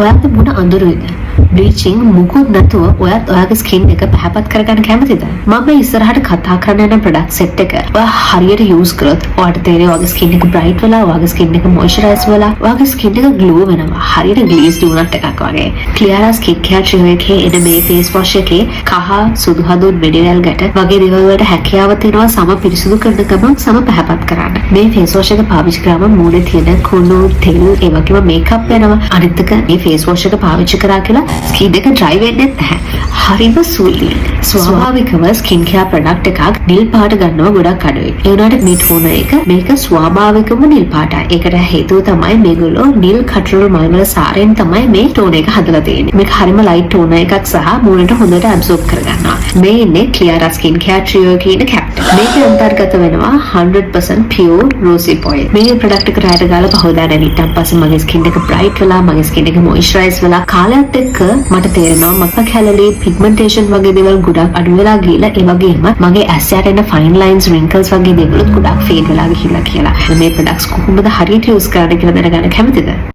ඔයාගේ මුණ අඳුරුයිද? බ්ලීචිං මුකුත් නැතුව ඔයත් ඔයාගේ ස්කින් එක පැහැපත් කරගන්න කැමතිද? මම ඉස්සරහට කතා කරන්න යන ප්‍රොඩක්ට් සෙට් එක ඔයා හරියට යූස් කරොත් ඔයාට තේරෙයි ඔයාගේ ස්කින් එක බ්‍රයිට් වෙලා, ඔයාගේ ස්කින් එක මොයිස්චරයිස් වෙලා, ඔයාගේ ස්කින් එක ග්ලෝ වෙනවා. හරියට ග්ලේස් ඩෝනට් එකක් වගේ. ක්ලියරා ස්කින් කෙයාර් ට්‍රියෝ එකේ එන මේ ෆේස් වොෂ් එකේ කහ, සුදු හඳුන්, මිනරල් ගැට වගේ දේවල් වලට හැකියාව තියෙනවා සම පිරිසිදු කරන ගමන් සම පැහැපත් කරන්න. මේ ෆේස් වොෂ් එක පාවිච්චි කරාම මූණේ තියෙන කුණු, තෙල්, ඒ වගේම මේකප් වෙනවා. අනිත් එක මේ ෆේස් වොෂ් එක පාවිච්චි කරා කියලා ස්කින් එක ඩ්‍රයි වෙන්නේ නැහැ. හරිම සූලි. ස්වාභාවිකව ස්කින් කෙයාර් ප්‍රොඩක්ට් එකක් නිල් පාට ගන්නවා ගොඩක් අඩුයි. ඒ වුණාට මේ ටෝනර් එක මේක ස්වාභාවිකවම නිල් පාටයි. ඒකට හේතුව තමයි මේගොල්ලෝ නිල් කටරල් මල්වල සාරයෙන් තමයි මේ ටෝනර් එක හදලා තියෙන්නේ. මේක හරිම ලයිට් ටෝනර් එකක් සහ මූණට හොඳට ඇබ්සෝබ් කරගන්නවා. මේ ඉන්නේ ක්ලියරා ස්කින් කෙයාර් ට්‍රියෝ කියන කැප්ටන්. මේක අන්තර්ගත වෙනවා 100% pure rosehip oil. මේ ප්‍රොඩක්ට් එක රැයට ගාලා පහවදා නැගිට්ටන් පස්සේ මගේ ස්කින් එක බ්‍රයිට් වෙලා, මගේ ස්කින් එක මොයිස්චරයිස් වෙලා කාලයත් එක්ක මට තේරෙනවා මක්ක කැලලි පිග්මන්ටේෂන් වගේ දේවල් ගොඩක් අඩු වෙලා ගිහලා ඒ වගේම මගේ ඇස් යට එන ෆයින් ලයින්ස් රින්කල්ස් වගේ දේවලුත් ගොඩක් ෆේඩ් වෙලා ගිහිල්ලා කියලා. මේ ප්‍රොඩක්ට්ස් කොහොමද හරියට යූස් කරන්න කියලා දැනගන්න කැමතිද?